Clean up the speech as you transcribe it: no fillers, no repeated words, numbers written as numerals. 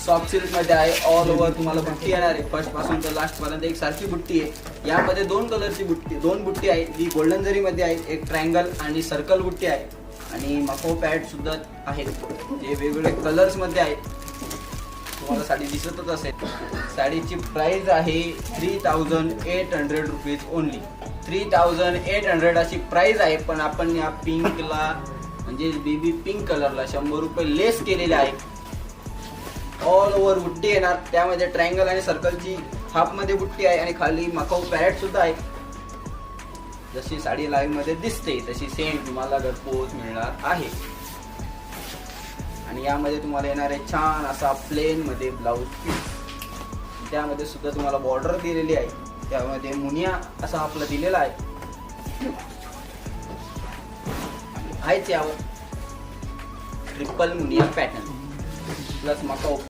Soft silk मध्ये आहे. All over तुम्हाला बुट्टी येणार आहे. फर्स्ट पासून तर लास्ट पर्यंत एक सारखी बुट्टी आहे. यामध्ये दोन कलरची बुट्टी, दोन बुट्टी आहे. जी गोल्डन जरी मध्ये आहे, एक ट्रायंगल आणि सर्कल बुट्टी आहे. आणि मको पॅड सुद्धा आहेत जे वेगवेगळे कलर्स मध्ये आहेत. तुम्हाला साडी दिसतच असेल. साडीची प्राइस आहे 3800 रुपीज ओनली. 3800 अशी प्राइस आहे. पण आपण या पिंकला म्हणजे बेबी पिंक कलरला 100 रुपये लेस केलेले आहे. ऑल ओव्हर बुट्टी येणार. त्यामध्ये ट्रायंगल आणि सर्कलची हाफ मध्ये बुट्टी आहे आणि खाली मकाऊ पॅरेट सुद्धा आहे. जशी साडी लाईव्ह मध्ये दिसते तशी सेम तुम्हाला घरपोच मिळणार आहे. आणि यामध्ये तुम्हाला येणार आहे छान असा प्लेन मध्ये ब्लाऊज पीस. त्यामध्ये सुद्धा तुम्हाला बॉर्डर दिलेली आहे. त्यामध्ये मुनिया असा आपला दिलेला आहे. आहेच यावर triple Muniya pattern plus Macau